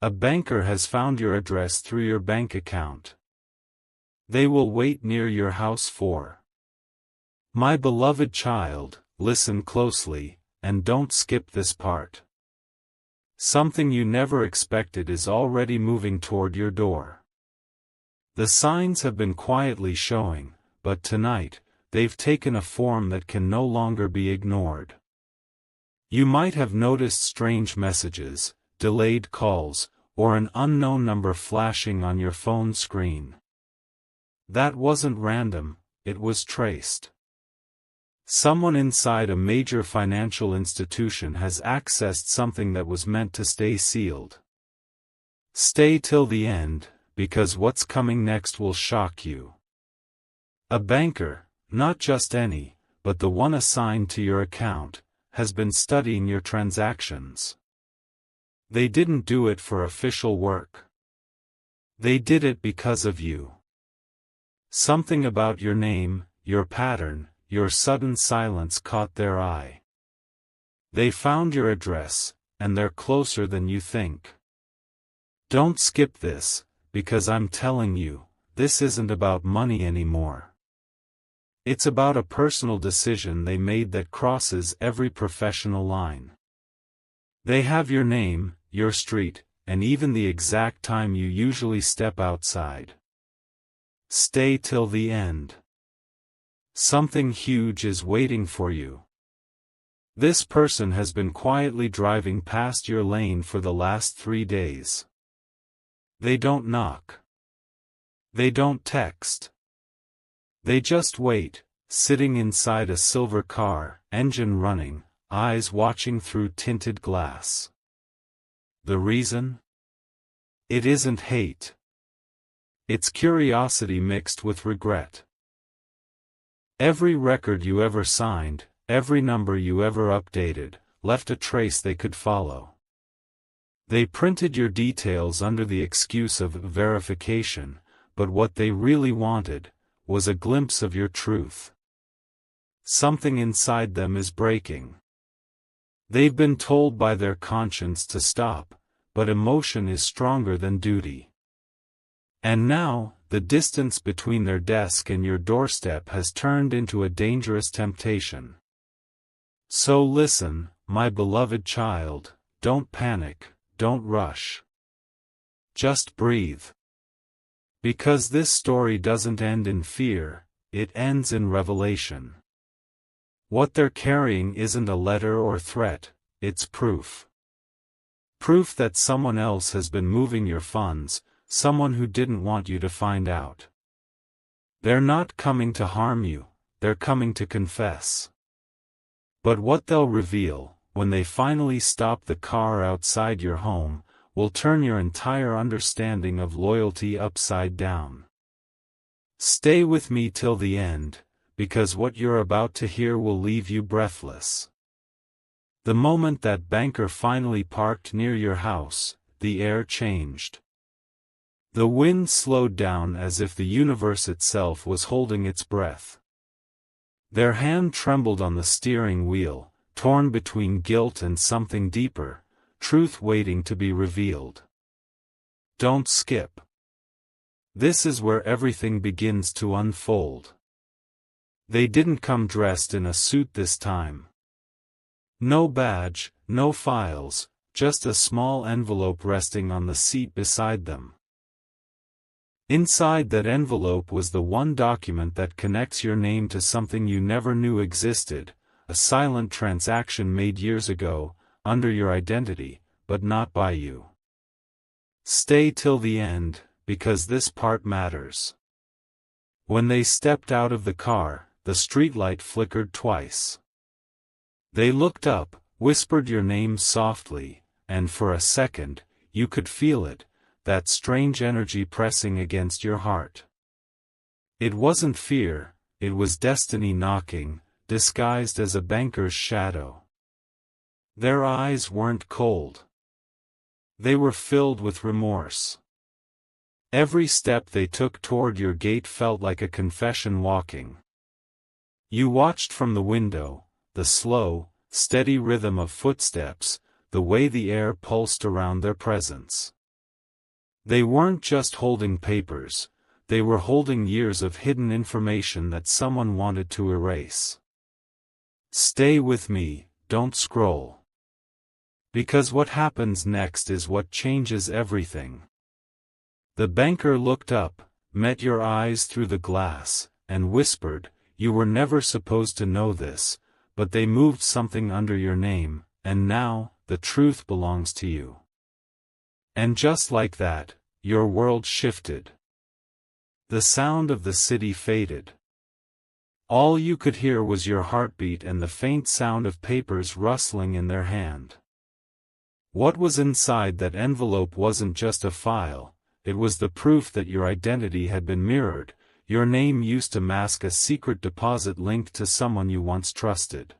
A banker has found your address through your bank account. They will wait near your house for. My beloved child, listen closely, and don't skip this part. Something you never expected is already moving toward your door. The signs have been quietly showing, but tonight, they've taken a form that can no longer be ignored. You might have noticed strange messages, delayed calls, or an unknown number flashing on your phone screen. That wasn't random, it was traced. Someone inside a major financial institution has accessed something that was meant to stay sealed. Stay till the end, because what's coming next will shock you. A banker, not just any, but the one assigned to your account, has been studying your transactions. They didn't do it for official work. They did it because of you. Something about your name, your pattern, your sudden silence caught their eye. They found your address, and they're closer than you think. Don't skip this, because I'm telling you, this isn't about money anymore. It's about a personal decision they made that crosses every professional line. They have your name, your street, and even the exact time you usually step outside. Stay till the end. Something huge is waiting for you. This person has been quietly driving past your lane for the last 3 days. They don't knock. They don't text. They just wait, sitting inside a silver car, engine running, eyes watching through tinted glass. The reason? It isn't hate. It's curiosity mixed with regret. Every record you ever signed, every number you ever updated, left a trace they could follow. They printed your details under the excuse of verification, but what they really wanted was a glimpse of your truth. Something inside them is breaking. They've been told by their conscience to stop, but emotion is stronger than duty. And now, the distance between their desk and your doorstep has turned into a dangerous temptation. So listen, my beloved child, don't panic, don't rush. Just breathe. Because this story doesn't end in fear, it ends in revelation. What they're carrying isn't a letter or threat, it's proof. Proof that someone else has been moving your funds, someone who didn't want you to find out. They're not coming to harm you, they're coming to confess. But what they'll reveal, when they finally stop the car outside your home, will turn your entire understanding of loyalty upside down. Stay with me till the end, because what you're about to hear will leave you breathless. The moment that banker finally parked near your house, the air changed. The wind slowed down as if the universe itself was holding its breath. Their hand trembled on the steering wheel, torn between guilt and something deeper, truth waiting to be revealed. Don't skip. This is where everything begins to unfold. They didn't come dressed in a suit this time. No badge, no files, just a small envelope resting on the seat beside them. Inside that envelope was the one document that connects your name to something you never knew existed, a silent transaction made years ago, under your identity, but not by you. Stay till the end, because this part matters. When they stepped out of the car, the streetlight flickered twice. They looked up, whispered your name softly, and for a second, you could feel it, that strange energy pressing against your heart. It wasn't fear, it was destiny knocking, disguised as a banker's shadow. Their eyes weren't cold. They were filled with remorse. Every step they took toward your gate felt like a confession walking. You watched from the window, the slow, steady rhythm of footsteps, the way the air pulsed around their presence. They weren't just holding papers, they were holding years of hidden information that someone wanted to erase. Stay with me, don't scroll. Because what happens next is what changes everything. The banker looked up, met your eyes through the glass, and whispered, "You were never supposed to know this, but they moved something under your name, and now, the truth belongs to you." And just like that, your world shifted. The sound of the city faded. All you could hear was your heartbeat and the faint sound of papers rustling in their hand. What was inside that envelope wasn't just a file, it was the proof that your identity had been mirrored. Your name used to mask a secret deposit linked to someone you once trusted.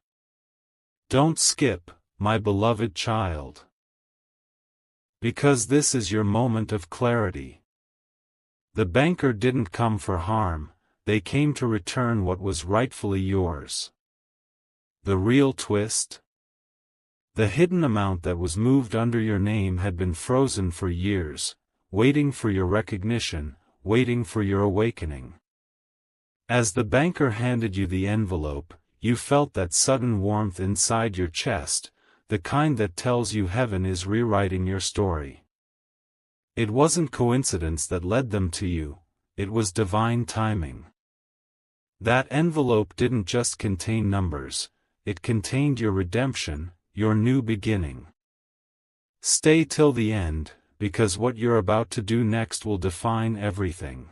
Don't skip, my beloved child. Because this is your moment of clarity. The banker didn't come for harm, they came to return what was rightfully yours. The real twist? The hidden amount that was moved under your name had been frozen for years, waiting for your recognition, waiting for your awakening. As the banker handed you the envelope, you felt that sudden warmth inside your chest, the kind that tells you heaven is rewriting your story. It wasn't coincidence that led them to you, it was divine timing. That envelope didn't just contain numbers, it contained your redemption, your new beginning. Stay till the end, because what you're about to do next will define everything.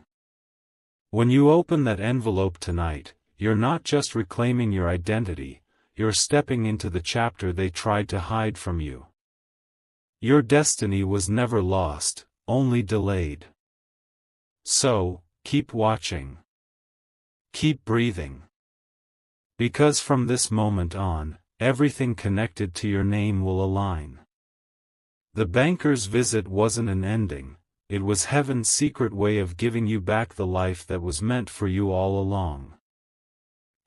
When you open that envelope tonight, you're not just reclaiming your identity, you're stepping into the chapter they tried to hide from you. Your destiny was never lost, only delayed. So, keep watching. Keep breathing. Because from this moment on, everything connected to your name will align. The banker's visit wasn't an ending, it was heaven's secret way of giving you back the life that was meant for you all along.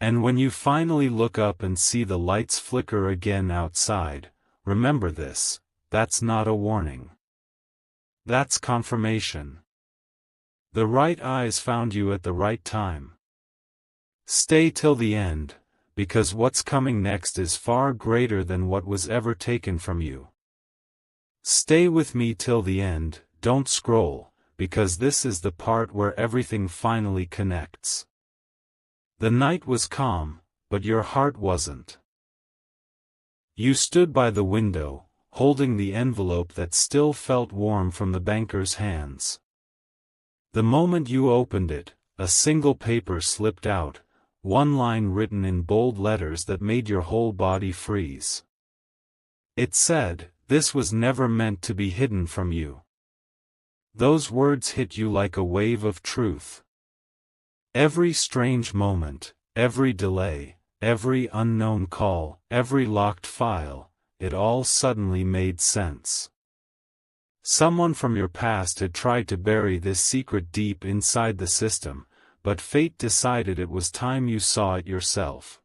And when you finally look up and see the lights flicker again outside, remember this, that's not a warning. That's confirmation. The right eyes found you at the right time. Stay till the end, because what's coming next is far greater than what was ever taken from you. Stay with me till the end, don't scroll, because this is the part where everything finally connects. The night was calm, but your heart wasn't. You stood by the window, holding the envelope that still felt warm from the banker's hands. The moment you opened it, a single paper slipped out, one line written in bold letters that made your whole body freeze. It said, "This was never meant to be hidden from you." Those words hit you like a wave of truth. Every strange moment, every delay, every unknown call, every locked file, it all suddenly made sense. Someone from your past had tried to bury this secret deep inside the system, but fate decided it was time you saw it yourself.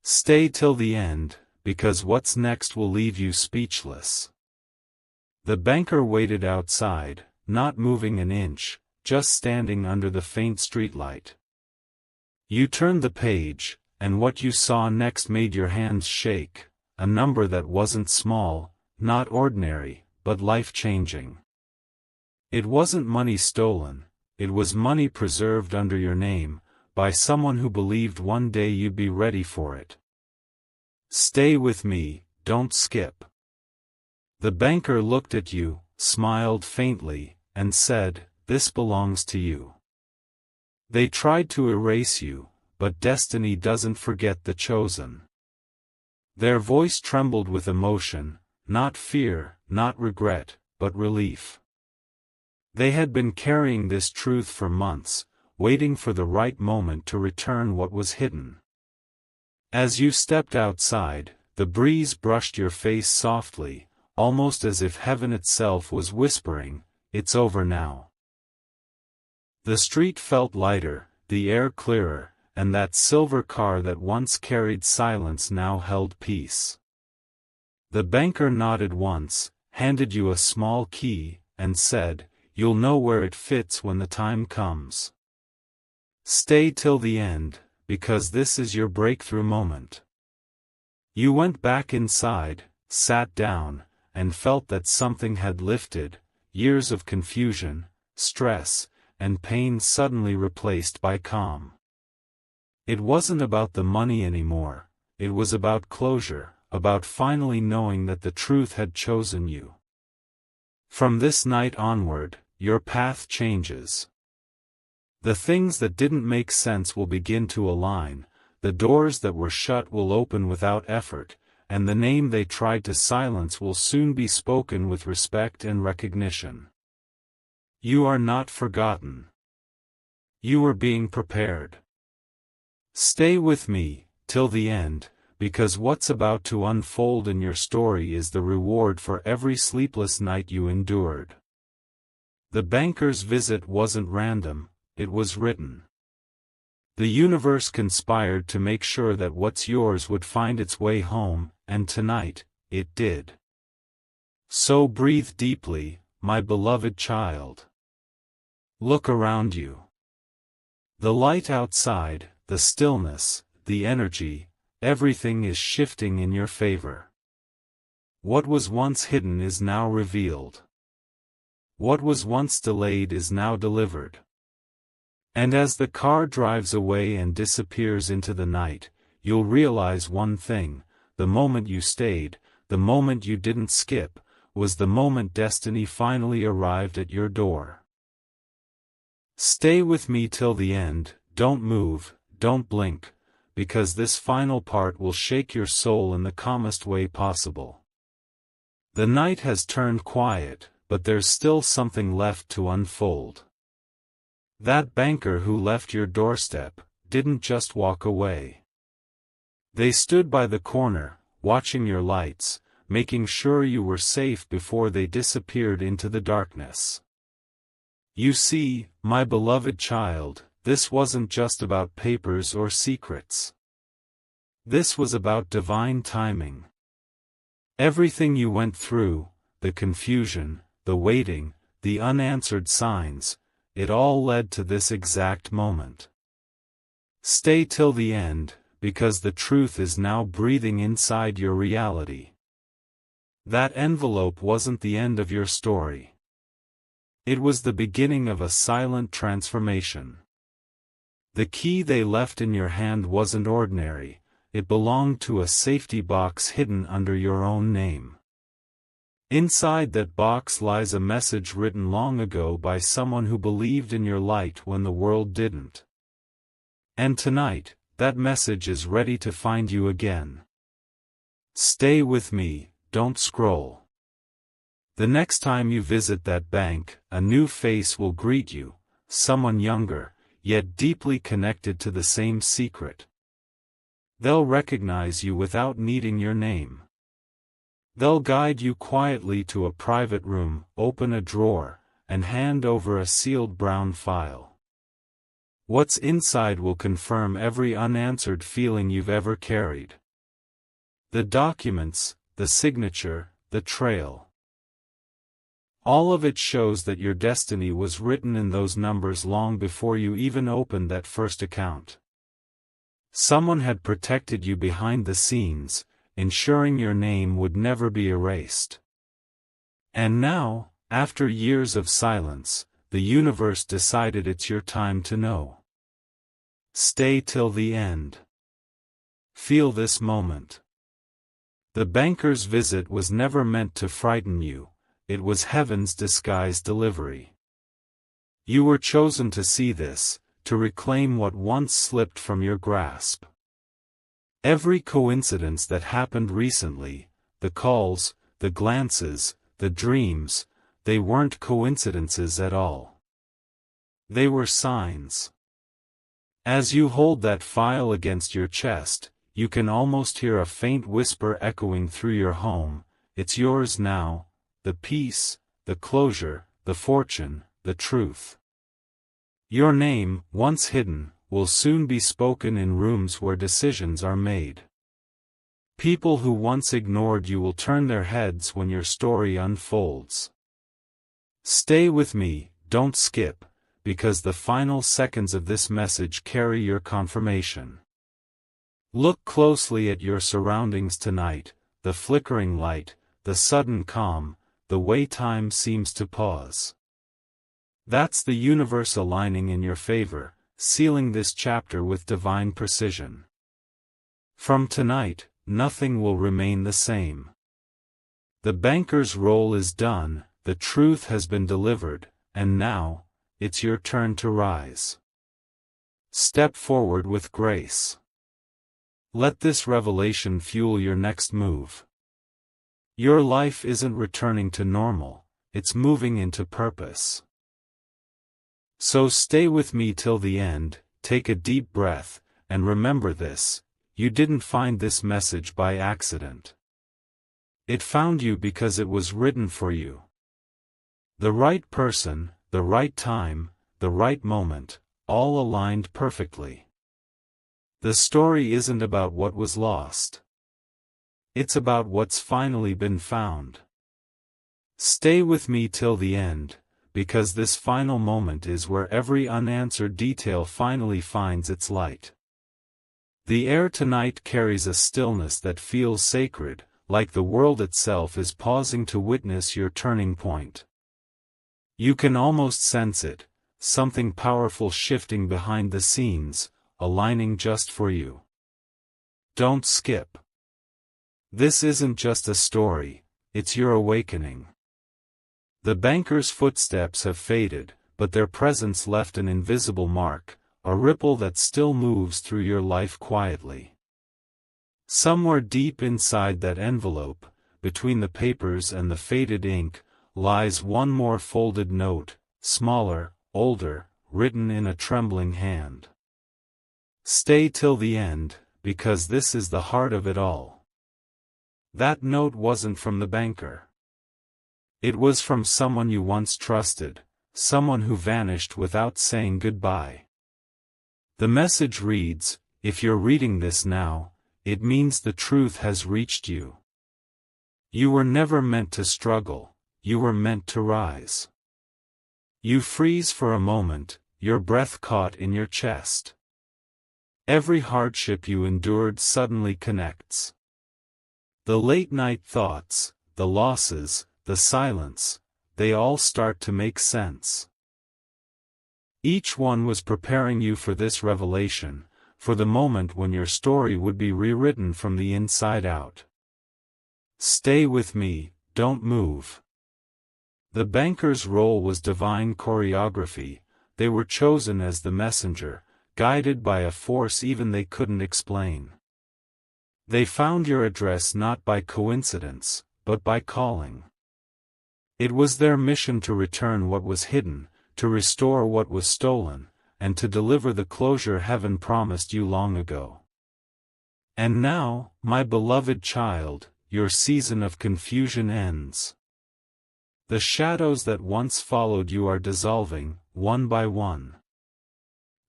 Stay till the end, because what's next will leave you speechless. The banker waited outside, not moving an inch, just standing under the faint streetlight. You turned the page, and what you saw next made your hands shake, a number that wasn't small, not ordinary, but life-changing. It wasn't money stolen, it was money preserved under your name, by someone who believed one day you'd be ready for it. Stay with me, don't skip. The banker looked at you, smiled faintly, and said, "This belongs to you." They tried to erase you, but destiny doesn't forget the chosen. Their voice trembled with emotion, not fear, not regret, but relief. They had been carrying this truth for months, waiting for the right moment to return what was hidden. As you stepped outside, the breeze brushed your face softly, almost as if heaven itself was whispering, "It's over now." The street felt lighter, the air clearer, and that silver car that once carried silence now held peace. The banker nodded once, handed you a small key, and said, "You'll know where it fits when the time comes. Stay till the end, because this is your breakthrough moment." You went back inside, sat down, and felt that something had lifted, years of confusion, stress, and pain suddenly replaced by calm. It wasn't about the money anymore, it was about closure, about finally knowing that the truth had chosen you. From this night onward, your path changes. The things that didn't make sense will begin to align, the doors that were shut will open without effort, and the name they tried to silence will soon be spoken with respect and recognition. You are not forgotten. You are being prepared. Stay with me, till the end, because what's about to unfold in your story is the reward for every sleepless night you endured. The banker's visit wasn't random, it was written. The universe conspired to make sure that what's yours would find its way home, and tonight, it did. So breathe deeply, my beloved child. Look around you. The light outside, the stillness, the energy, everything is shifting in your favor. What was once hidden is now revealed. What was once delayed is now delivered. And as the car drives away and disappears into the night, you'll realize one thing: the moment you stayed, the moment you didn't skip, was the moment destiny finally arrived at your door. Stay with me till the end, don't move, don't blink, because this final part will shake your soul in the calmest way possible. The night has turned quiet, but there's still something left to unfold. That banker who left your doorstep didn't just walk away. They stood by the corner, watching your lights, making sure you were safe before they disappeared into the darkness. You see, my beloved child, this wasn't just about papers or secrets. This was about divine timing. Everything you went through, the confusion, the waiting, the unanswered signs, it all led to this exact moment. Stay till the end, because the truth is now breathing inside your reality. That envelope wasn't the end of your story. It was the beginning of a silent transformation. The key they left in your hand wasn't ordinary, it belonged to a safety box hidden under your own name. Inside that box lies a message written long ago by someone who believed in your light when the world didn't. And tonight, that message is ready to find you again. Stay with me, don't scroll. The next time you visit that bank, a new face will greet you, someone younger, yet deeply connected to the same secret. They'll recognize you without needing your name. They'll guide you quietly to a private room, open a drawer, and hand over a sealed brown file. What's inside will confirm every unanswered feeling you've ever carried. The documents, the signature, the trail. All of it shows that your destiny was written in those numbers long before you even opened that first account. Someone had protected you behind the scenes, ensuring your name would never be erased. And now, after years of silence, the universe decided it's your time to know. Stay till the end. Feel this moment. The banker's visit was never meant to frighten you, it was heaven's disguised delivery. You were chosen to see this, to reclaim what once slipped from your grasp. Every coincidence that happened recently, the calls, the glances, the dreams, they weren't coincidences at all. They were signs. As you hold that file against your chest, you can almost hear a faint whisper echoing through your home: it's yours now, the peace, the closure, the fortune, the truth. Your name, once hidden, will soon be spoken in rooms where decisions are made. People who once ignored you will turn their heads when your story unfolds. Stay with me, don't skip, because the final seconds of this message carry your confirmation. Look closely at your surroundings tonight, the flickering light, the sudden calm, the way time seems to pause. That's the universe aligning in your favor, sealing this chapter with divine precision. From tonight, nothing will remain the same. The banker's role is done, the truth has been delivered, and now, it's your turn to rise. Step forward with grace. Let this revelation fuel your next move. Your life isn't returning to normal, it's moving into purpose. So stay with me till the end, take a deep breath, and remember this: you didn't find this message by accident. It found you because it was written for you. The right person, the right time, the right moment, all aligned perfectly. The story isn't about what was lost. It's about what's finally been found. Stay with me till the end, because this final moment is where every unanswered detail finally finds its light. The air tonight carries a stillness that feels sacred, like the world itself is pausing to witness your turning point. You can almost sense it, something powerful shifting behind the scenes, aligning just for you. Don't skip. This isn't just a story, it's your awakening. The banker's footsteps have faded, but their presence left an invisible mark, a ripple that still moves through your life quietly. Somewhere deep inside that envelope, between the papers and the faded ink, lies one more folded note, smaller, older, written in a trembling hand. Stay till the end, because this is the heart of it all. That note wasn't from the banker. It was from someone you once trusted, someone who vanished without saying goodbye. The message reads, if you're reading this now, it means the truth has reached you. You were never meant to struggle, you were meant to rise. You freeze for a moment, your breath caught in your chest. Every hardship you endured suddenly connects. The late-night thoughts, the losses, the silence, they all start to make sense. Each one was preparing you for this revelation, for the moment when your story would be rewritten from the inside out. Stay with me, don't move. The banker's role was divine choreography. They were chosen as the messenger, guided by a force even they couldn't explain. They found your address not by coincidence, but by calling. It was their mission to return what was hidden, to restore what was stolen, and to deliver the closure heaven promised you long ago. And now, my beloved child, your season of confusion ends. The shadows that once followed you are dissolving, one by one.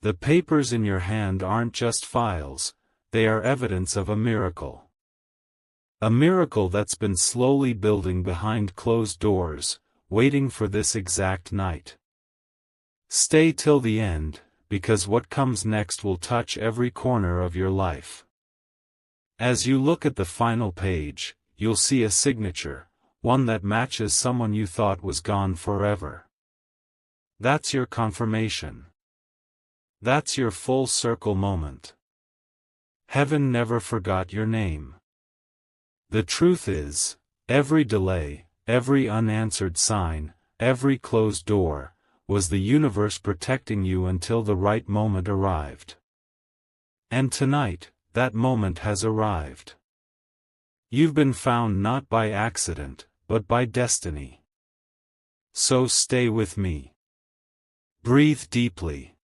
The papers in your hand aren't just files, they are evidence of a miracle. A miracle that's been slowly building behind closed doors, waiting for this exact night. Stay till the end, because what comes next will touch every corner of your life. As you look at the final page, you'll see a signature, one that matches someone you thought was gone forever. That's your confirmation. That's your full circle moment. Heaven never forgot your name. The truth is, every delay, every unanswered sign, every closed door, was the universe protecting you until the right moment arrived. And tonight, that moment has arrived. You've been found not by accident, but by destiny. So stay with me. Breathe deeply.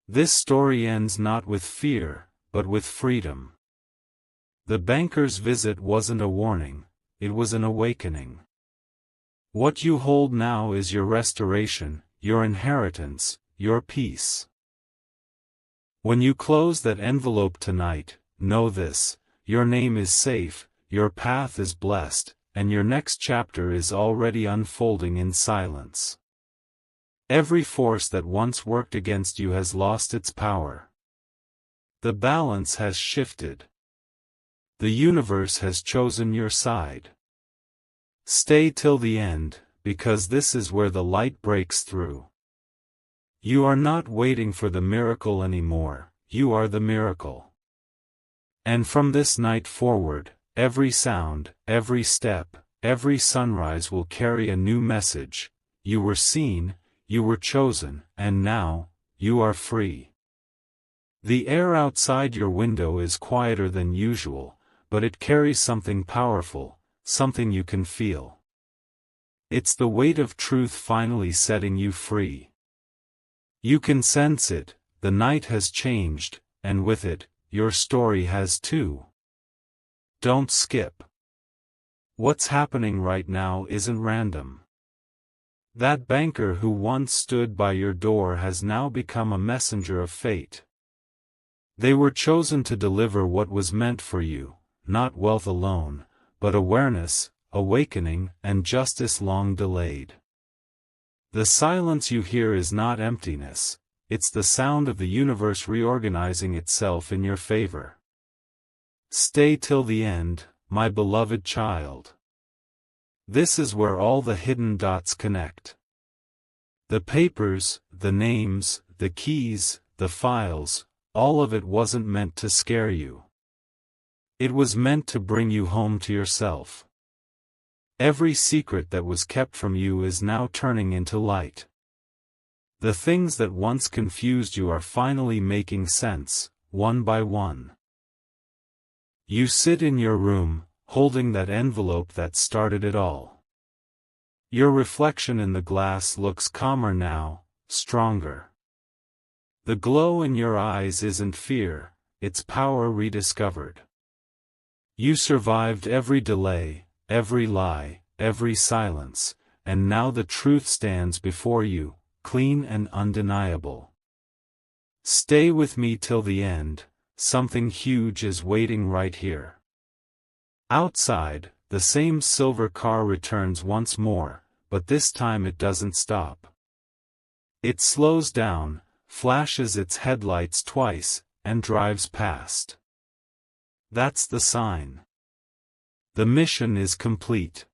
This story ends not with fear, but with freedom. The banker's visit wasn't a warning, it was an awakening. What you hold now is your restoration, your inheritance, your peace. When you close that envelope tonight, know this: your name is safe, your path is blessed, and your next chapter is already unfolding in silence. Every force that once worked against you has lost its power. The balance has shifted. The universe has chosen your side. Stay till the end, because this is where the light breaks through. You are not waiting for the miracle anymore, you are the miracle. And from this night forward, every sound, every step, every sunrise will carry a new message. You were seen, you were chosen, and now, you are free. The air outside your window is quieter than usual, but it carries something powerful, something you can feel. It's the weight of truth finally setting you free. You can sense it, the night has changed, and with it, your story has too. Don't skip. What's happening right now isn't random. That banker who once stood by your door has now become a messenger of fate. They were chosen to deliver what was meant for you, not wealth alone, but awareness, awakening, and justice long delayed. The silence you hear is not emptiness, it's the sound of the universe reorganizing itself in your favor. Stay till the end, my beloved child. This is where all the hidden dots connect. The papers, the names, the keys, the files, all of it wasn't meant to scare you. It was meant to bring you home to yourself. Every secret that was kept from you is now turning into light. The things that once confused you are finally making sense, one by one. You sit in your room, holding that envelope that started it all. Your reflection in the glass looks calmer now, stronger. The glow in your eyes isn't fear, it's power rediscovered. You survived every delay, every lie, every silence, and now the truth stands before you, clean and undeniable. Stay with me till the end, something huge is waiting right here. Outside, the same silver car returns once more, but this time it doesn't stop. It slows down, flashes its headlights twice, and drives past. That's the sign. The mission is complete.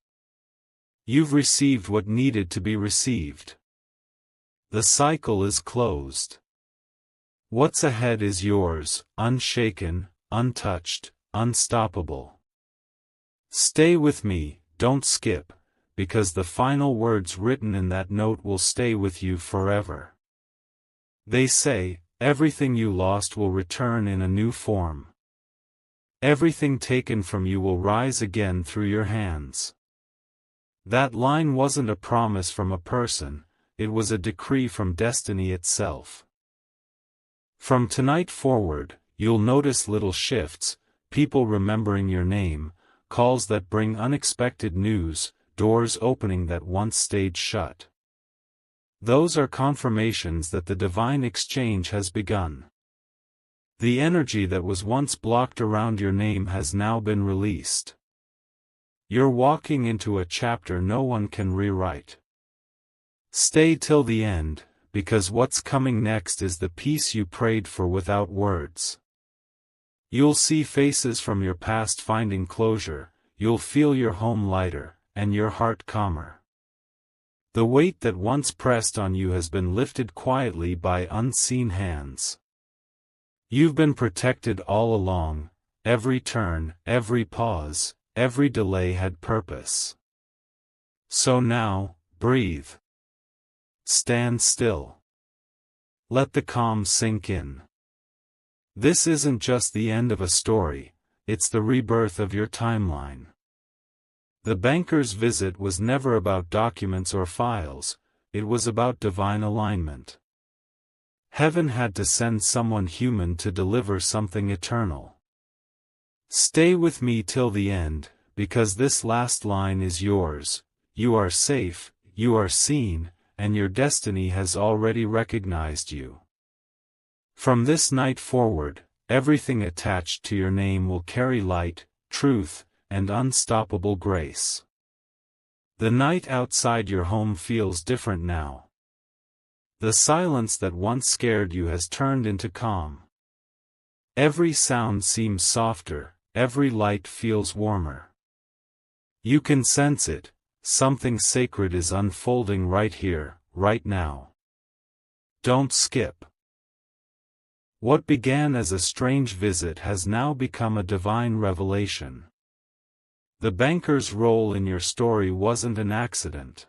You've received what needed to be received. The cycle is closed. What's ahead is yours, unshaken, untouched, unstoppable. Stay with me, don't skip, because the final words written in that note will stay with you forever. They say, everything you lost will return in a new form. Everything taken from you will rise again through your hands. That line wasn't a promise from a person, it was a decree from destiny itself. From tonight forward, you'll notice little shifts, people remembering your name, calls that bring unexpected news, doors opening that once stayed shut. Those are confirmations that the divine exchange has begun. The energy that was once blocked around your name has now been released. You're walking into a chapter no one can rewrite. Stay till the end, because what's coming next is the peace you prayed for without words. You'll see faces from your past finding closure, you'll feel your home lighter, and your heart calmer. The weight that once pressed on you has been lifted quietly by unseen hands. You've been protected all along, every turn, every pause, every delay had purpose. So now, breathe. Stand still. Let the calm sink in. This isn't just the end of a story, it's the rebirth of your timeline. The banker's visit was never about documents or files, it was about divine alignment. Heaven had to send someone human to deliver something eternal. Stay with me till the end, because this last line is yours. You are safe, you are seen, and your destiny has already recognized you. From this night forward, everything attached to your name will carry light, truth, and unstoppable grace. The night outside your home feels different now. The silence that once scared you has turned into calm. Every sound seems softer, every light feels warmer. You can sense it, something sacred is unfolding right here, right now. Don't skip. What began as a strange visit has now become a divine revelation. The banker's role in your story wasn't an accident.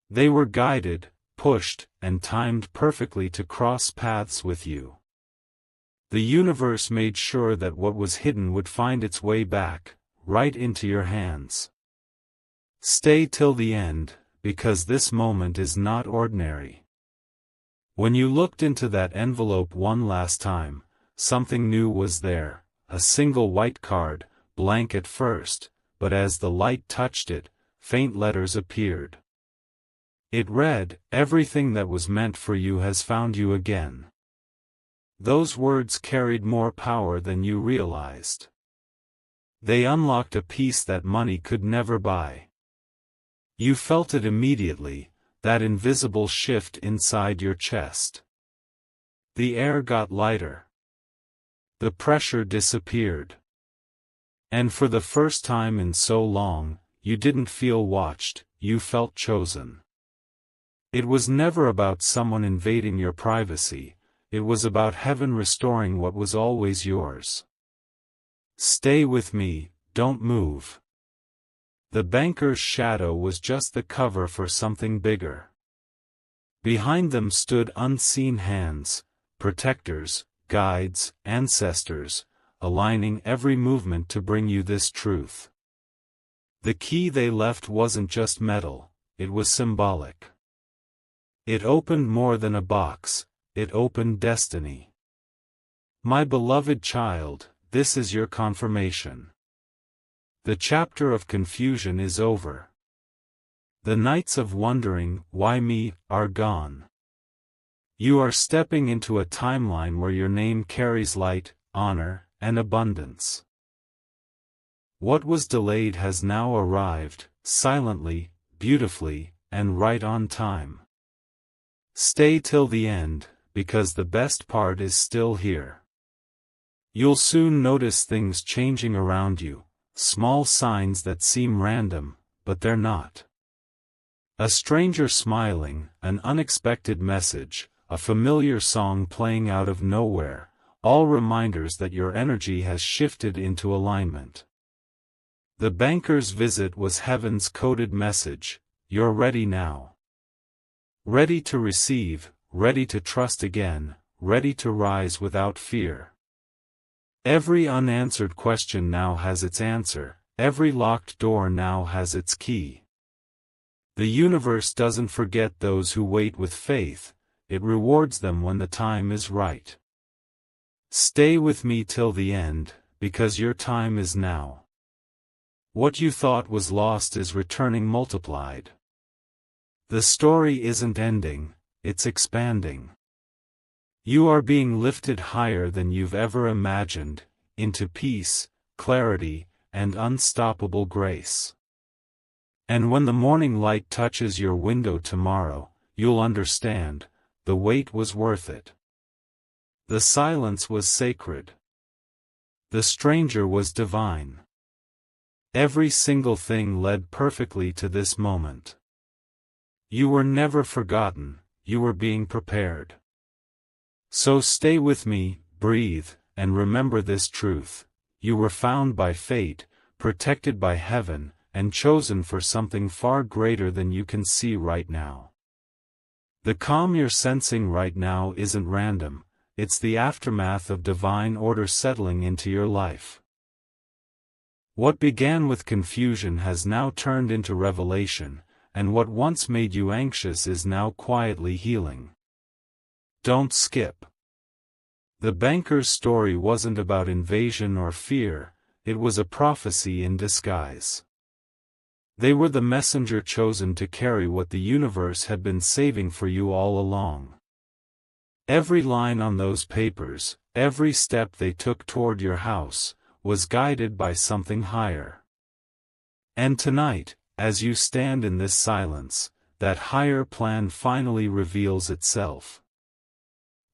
They were guided, pushed, and timed perfectly to cross paths with you. The universe made sure that what was hidden would find its way back, right into your hands. Stay till the end, because this moment is not ordinary. When you looked into that envelope one last time, something new was there, a single white card, blank at first, but as the light touched it, faint letters appeared. It read, "Everything that was meant for you has found you again." Those words carried more power than you realized. They unlocked a peace that money could never buy. You felt it immediately, that invisible shift inside your chest. The air got lighter. The pressure disappeared. And for the first time in so long, you didn't feel watched, you felt chosen. It was never about someone invading your privacy, it was about heaven restoring what was always yours. Stay with me, don't move. The banker's shadow was just the cover for something bigger. Behind them stood unseen hands, protectors, guides, ancestors, aligning every movement to bring you this truth. The key they left wasn't just metal, it was symbolic. It opened more than a box, it opened destiny. My beloved child, this is your confirmation. The chapter of confusion is over. The nights of wondering, why me, are gone. You are stepping into a timeline where your name carries light, honor, and abundance. What was delayed has now arrived, silently, beautifully, and right on time. Stay till the end, because the best part is still here. You'll soon notice things changing around you, small signs that seem random, but they're not. A stranger smiling, an unexpected message, a familiar song playing out of nowhere, all reminders that your energy has shifted into alignment. The banker's visit was heaven's coded message, you're ready now. Ready to receive, ready to trust again, ready to rise without fear. Every unanswered question now has its answer, every locked door now has its key. The universe doesn't forget those who wait with faith, it rewards them when the time is right. Stay with me till the end, because your time is now. What you thought was lost is returning multiplied. The story isn't ending, it's expanding. You are being lifted higher than you've ever imagined, into peace, clarity, and unstoppable grace. And when the morning light touches your window tomorrow, you'll understand, the wait was worth it. The silence was sacred. The stranger was divine. Every single thing led perfectly to this moment. You were never forgotten, you were being prepared. So stay with me, breathe, and remember this truth. You were found by fate, protected by heaven, and chosen for something far greater than you can see right now. The calm you're sensing right now isn't random, it's the aftermath of divine order settling into your life. What began with confusion has now turned into revelation, and what once made you anxious is now quietly healing. Don't skip. The banker's story wasn't about invasion or fear, it was a prophecy in disguise. They were the messenger chosen to carry what the universe had been saving for you all along. Every line on those papers, every step they took toward your house, was guided by something higher. And tonight, as you stand in this silence, that higher plan finally reveals itself.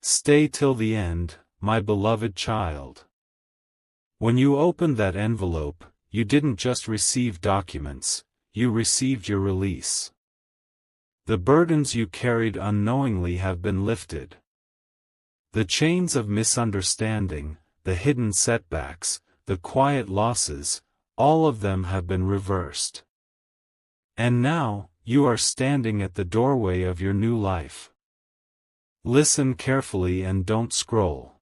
Stay till the end, my beloved child. When you opened that envelope, you didn't just receive documents, you received your release. The burdens you carried unknowingly have been lifted. The chains of misunderstanding, the hidden setbacks, the quiet losses, all of them have been reversed. And now, you are standing at the doorway of your new life. Listen carefully and don't scroll.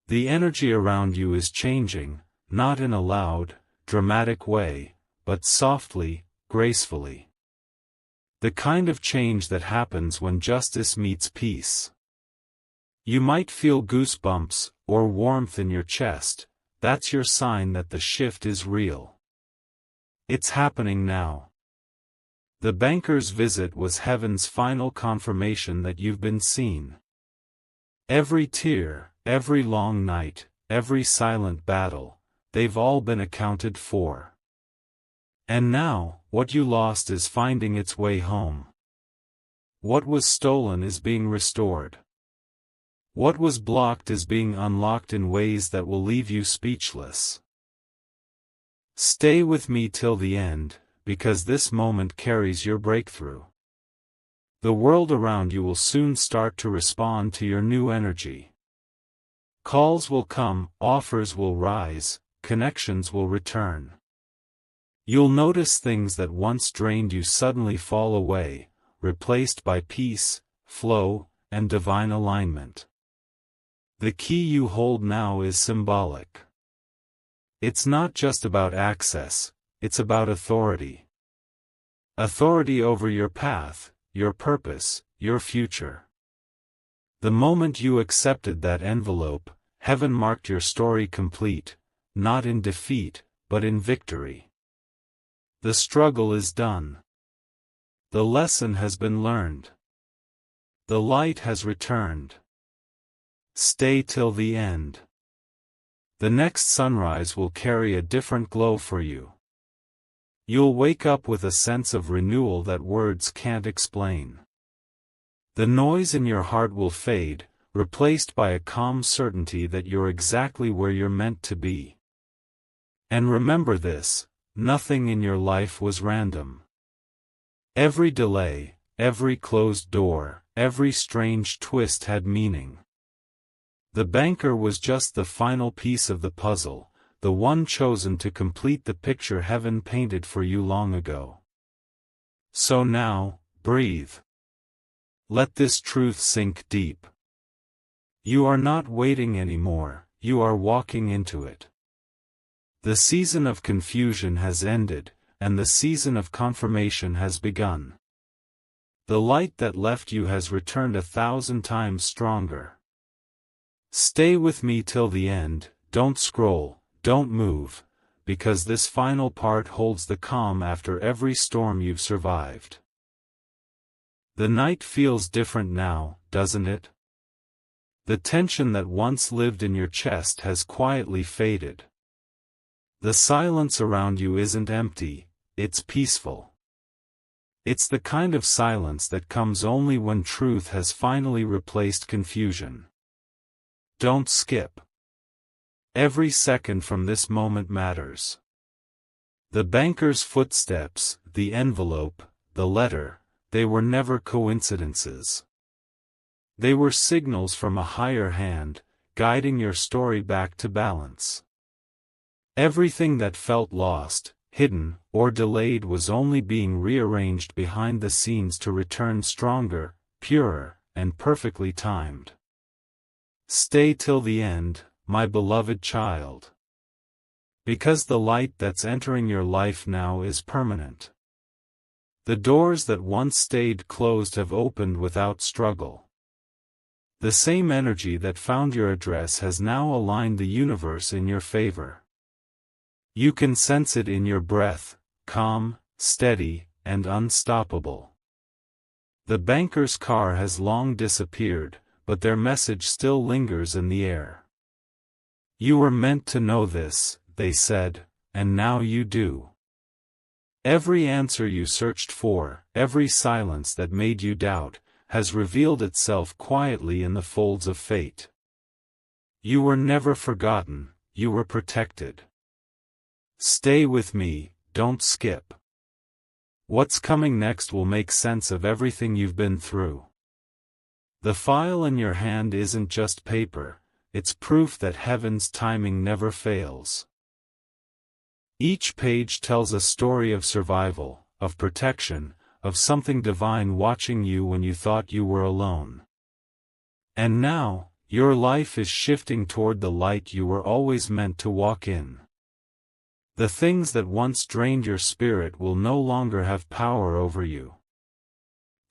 The energy around you is changing, not in a loud, dramatic way, but softly, gracefully. The kind of change that happens when justice meets peace. You might feel goosebumps, or warmth in your chest. That's your sign that the shift is real. It's happening now. The banker's visit was heaven's final confirmation that you've been seen. Every tear, every long night, every silent battle, they've all been accounted for. And now, what you lost is finding its way home. What was stolen is being restored. What was blocked is being unlocked in ways that will leave you speechless. Stay with me till the end, because this moment carries your breakthrough. The world around you will soon start to respond to your new energy. Calls will come, offers will rise, connections will return. You'll notice things that once drained you suddenly fall away, replaced by peace, flow, and divine alignment. The key you hold now is symbolic. It's not just about access, it's about authority. Authority over your path, your purpose, your future. The moment you accepted that envelope, heaven marked your story complete, not in defeat, but in victory. The struggle is done. The lesson has been learned. The light has returned. Stay till the end. The next sunrise will carry a different glow for you. You'll wake up with a sense of renewal that words can't explain. The noise in your heart will fade, replaced by a calm certainty that you're exactly where you're meant to be. And remember this, nothing in your life was random. Every delay, every closed door, every strange twist had meaning. The banker was just the final piece of the puzzle, the one chosen to complete the picture heaven painted for you long ago. So now, breathe. Let this truth sink deep. You are not waiting anymore, you are walking into it. The season of confusion has ended, and the season of confirmation has begun. The light that left you has returned 1,000 times stronger. Stay with me till the end, don't scroll, don't move, because this final part holds the calm after every storm you've survived. The night feels different now, doesn't it? The tension that once lived in your chest has quietly faded. The silence around you isn't empty, it's peaceful. It's the kind of silence that comes only when truth has finally replaced confusion. Don't skip. Every second from this moment matters. The banker's footsteps, the envelope, the letter, they were never coincidences. They were signals from a higher hand, guiding your story back to balance. Everything that felt lost, hidden, or delayed was only being rearranged behind the scenes to return stronger, purer, and perfectly timed. Stay till the end, my beloved child. Because the light that's entering your life now is permanent. The doors that once stayed closed have opened without struggle. The same energy that found your address has now aligned the universe in your favor. You can sense it in your breath, calm, steady, and unstoppable. The banker's car has long disappeared, but their message still lingers in the air. You were meant to know this, they said, and now you do. Every answer you searched for, every silence that made you doubt, has revealed itself quietly in the folds of fate. You were never forgotten, you were protected. Stay with me, don't skip. What's coming next will make sense of everything you've been through. The file in your hand isn't just paper, it's proof that heaven's timing never fails. Each page tells a story of survival, of protection, of something divine watching you when you thought you were alone. And now, your life is shifting toward the light you were always meant to walk in. The things that once drained your spirit will no longer have power over you.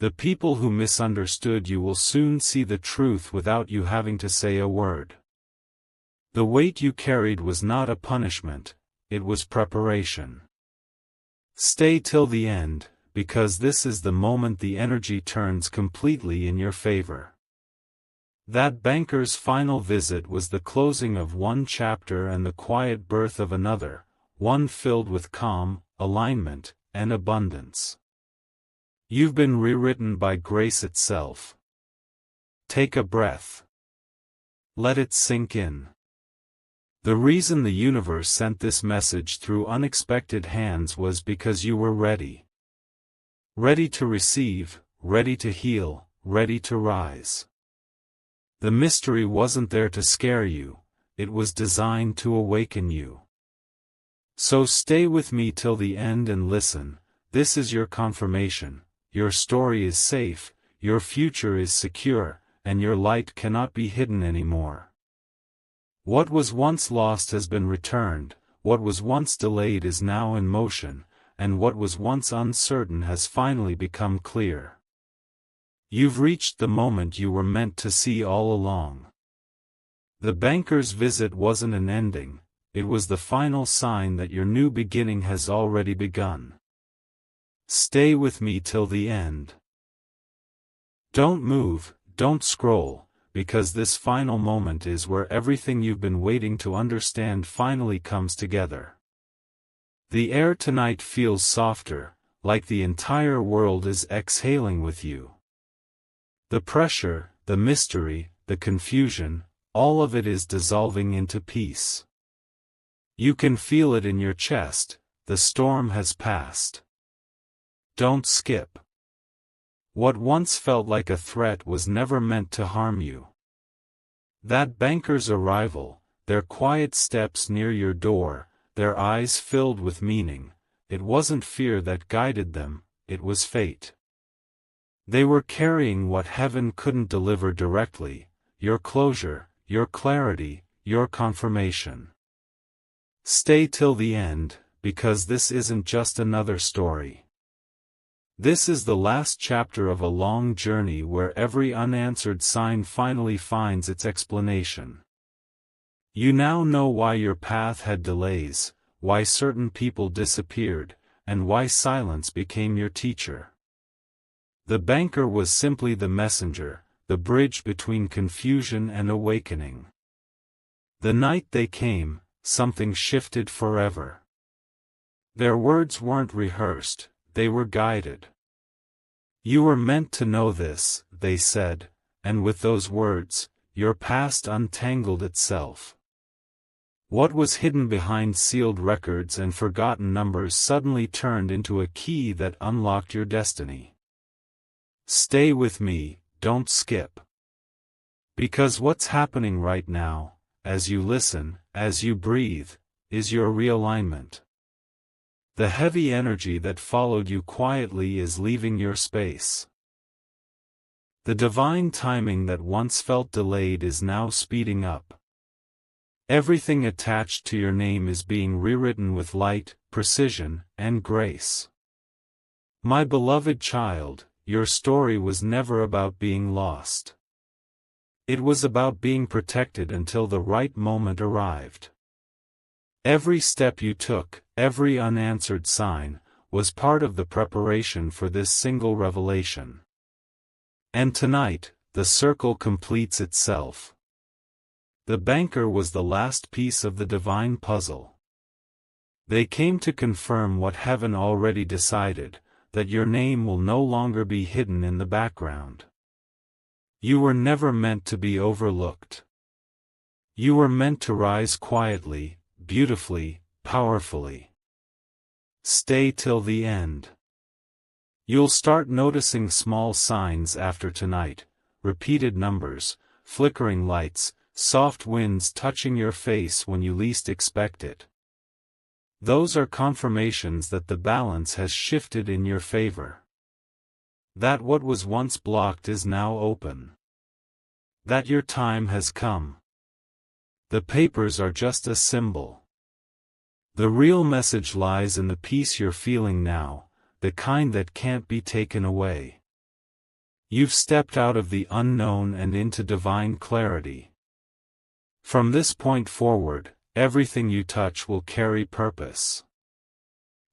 The people who misunderstood you will soon see the truth without you having to say a word. The weight you carried was not a punishment, it was preparation. Stay till the end, because this is the moment the energy turns completely in your favor. That banker's final visit was the closing of one chapter and the quiet birth of another, one filled with calm, alignment, and abundance. You've been rewritten by grace itself. Take a breath. Let it sink in. The reason the universe sent this message through unexpected hands was because you were ready. Ready to receive, ready to heal, ready to rise. The mystery wasn't there to scare you, it was designed to awaken you. So stay with me till the end and listen, this is your confirmation, your story is safe, your future is secure, and your light cannot be hidden anymore. What was once lost has been returned, what was once delayed is now in motion, and what was once uncertain has finally become clear. You've reached the moment you were meant to see all along. The banker's visit wasn't an ending, it was the final sign that your new beginning has already begun. Stay with me till the end. Don't move, don't scroll, because this final moment is where everything you've been waiting to understand finally comes together. The air tonight feels softer, like the entire world is exhaling with you. The pressure, the mystery, the confusion, all of it is dissolving into peace. You can feel it in your chest, the storm has passed. Don't skip. What once felt like a threat was never meant to harm you. That banker's arrival, their quiet steps near your door, their eyes filled with meaning, it wasn't fear that guided them, it was fate. They were carrying what heaven couldn't deliver directly, your closure, your clarity, your confirmation. Stay till the end, because this isn't just another story. This is the last chapter of a long journey where every unanswered sign finally finds its explanation. You now know why your path had delays, why certain people disappeared, and why silence became your teacher. The banker was simply the messenger, the bridge between confusion and awakening. The night they came, something shifted forever. Their words weren't rehearsed, they were guided. You were meant to know this, they said, and with those words, your past untangled itself. What was hidden behind sealed records and forgotten numbers suddenly turned into a key that unlocked your destiny. Stay with me, don't skip. Because what's happening right now, as you listen, as you breathe, is your realignment. The heavy energy that followed you quietly is leaving your space. The divine timing that once felt delayed is now speeding up. Everything attached to your name is being rewritten with light, precision, and grace. My beloved child, your story was never about being lost. It was about being protected until the right moment arrived. Every step you took, every unanswered sign, was part of the preparation for this single revelation. And tonight, the circle completes itself. The banker was the last piece of the divine puzzle. They came to confirm what heaven already decided, that your name will no longer be hidden in the background. You were never meant to be overlooked. You were meant to rise quietly, beautifully, powerfully. Stay till the end. You'll start noticing small signs after tonight, repeated numbers, flickering lights, soft winds touching your face when you least expect it. Those are confirmations that the balance has shifted in your favor. That what was once blocked is now open. That your time has come. The papers are just a symbol. The real message lies in the peace you're feeling now, the kind that can't be taken away. You've stepped out of the unknown and into divine clarity. From this point forward, everything you touch will carry purpose.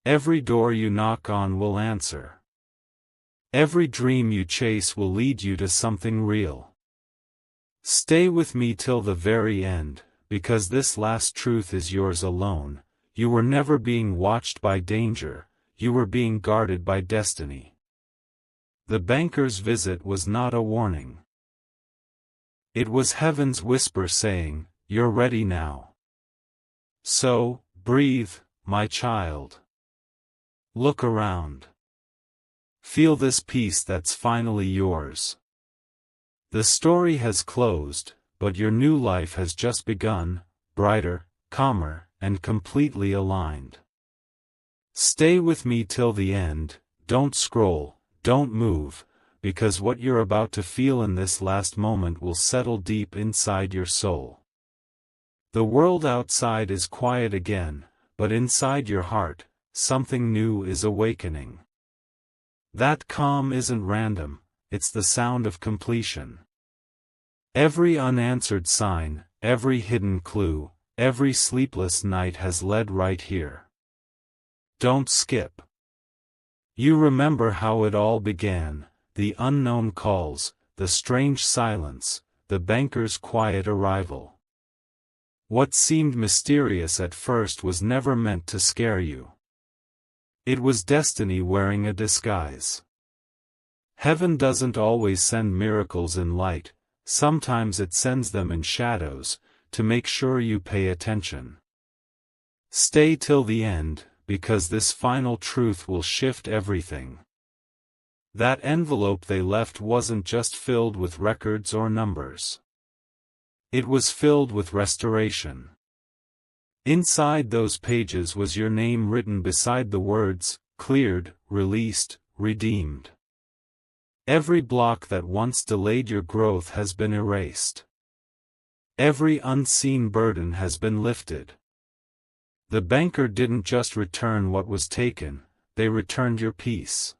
Every door you knock on will answer. Every dream you chase will lead you to something real. Stay with me till the very end, because this last truth is yours alone. You were never being watched by danger, you were being guarded by destiny. The banker's visit was not a warning. It was heaven's whisper saying, "You're ready now. So, breathe, my child. Look around. Feel this peace that's finally yours. The story has closed, but your new life has just begun, brighter, calmer, and completely aligned. Stay with me till the end, don't scroll, don't move, because what you're about to feel in this last moment will settle deep inside your soul. The world outside is quiet again, but inside your heart, something new is awakening. That calm isn't random, it's the sound of completion. Every unanswered sign, every hidden clue, every sleepless night has led right here. Don't skip. You remember how it all began, the unknown calls, the strange silence, the banker's quiet arrival. What seemed mysterious at first was never meant to scare you. It was destiny wearing a disguise. Heaven doesn't always send miracles in light, sometimes it sends them in shadows, to make sure you pay attention. Stay till the end, because this final truth will shift everything. That envelope they left wasn't just filled with records or numbers. It was filled with restoration. Inside those pages was your name written beside the words, cleared, released, redeemed. Every block that once delayed your growth has been erased. Every unseen burden has been lifted. The banker didn't just return what was taken, they returned your peace.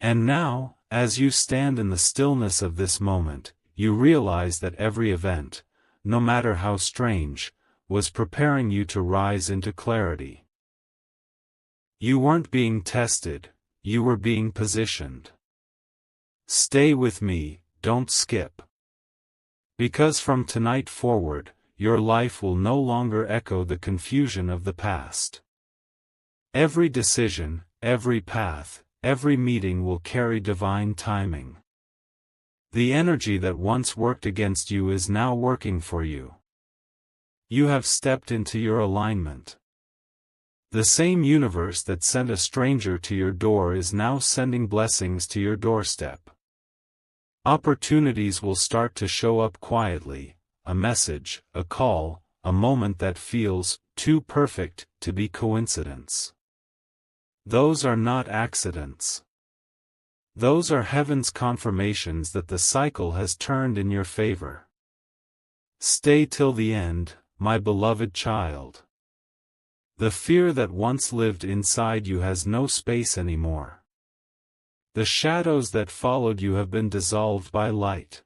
And now, as you stand in the stillness of this moment, you realize that every event, no matter how strange, was preparing you to rise into clarity. You weren't being tested, you were being positioned. Stay with me, don't skip. Because from tonight forward, your life will no longer echo the confusion of the past. Every decision, every path, every meeting will carry divine timing. The energy that once worked against you is now working for you. You have stepped into your alignment. The same universe that sent a stranger to your door is now sending blessings to your doorstep. Opportunities will start to show up quietly, a message, a call, a moment that feels too perfect to be coincidence. Those are not accidents. Those are heaven's confirmations that the cycle has turned in your favor. Stay till the end, my beloved child. The fear that once lived inside you has no space anymore. The shadows that followed you have been dissolved by light.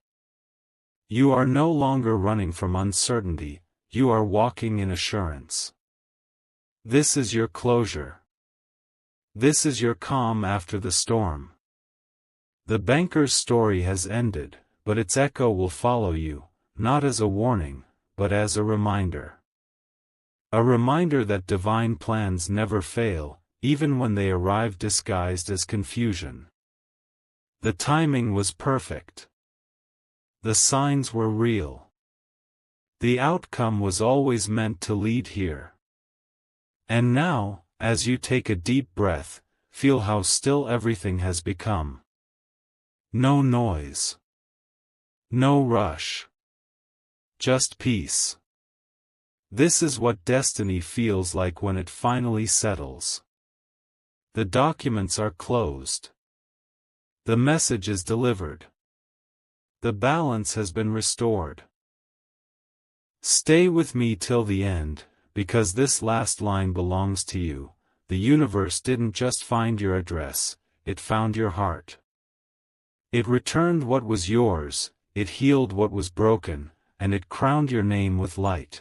You are no longer running from uncertainty, you are walking in assurance. This is your closure. This is your calm after the storm. The banker's story has ended, but its echo will follow you, not as a warning, but as a reminder. A reminder that divine plans never fail, even when they arrive disguised as confusion. The timing was perfect. The signs were real. The outcome was always meant to lead here. And now, as you take a deep breath, feel how still everything has become. No noise. No rush. Just peace. This is what destiny feels like when it finally settles. The documents are closed. The message is delivered. The balance has been restored. Stay with me till the end, because this last line belongs to you. The universe didn't just find your address, it found your heart. It returned what was yours, it healed what was broken, and it crowned your name with light.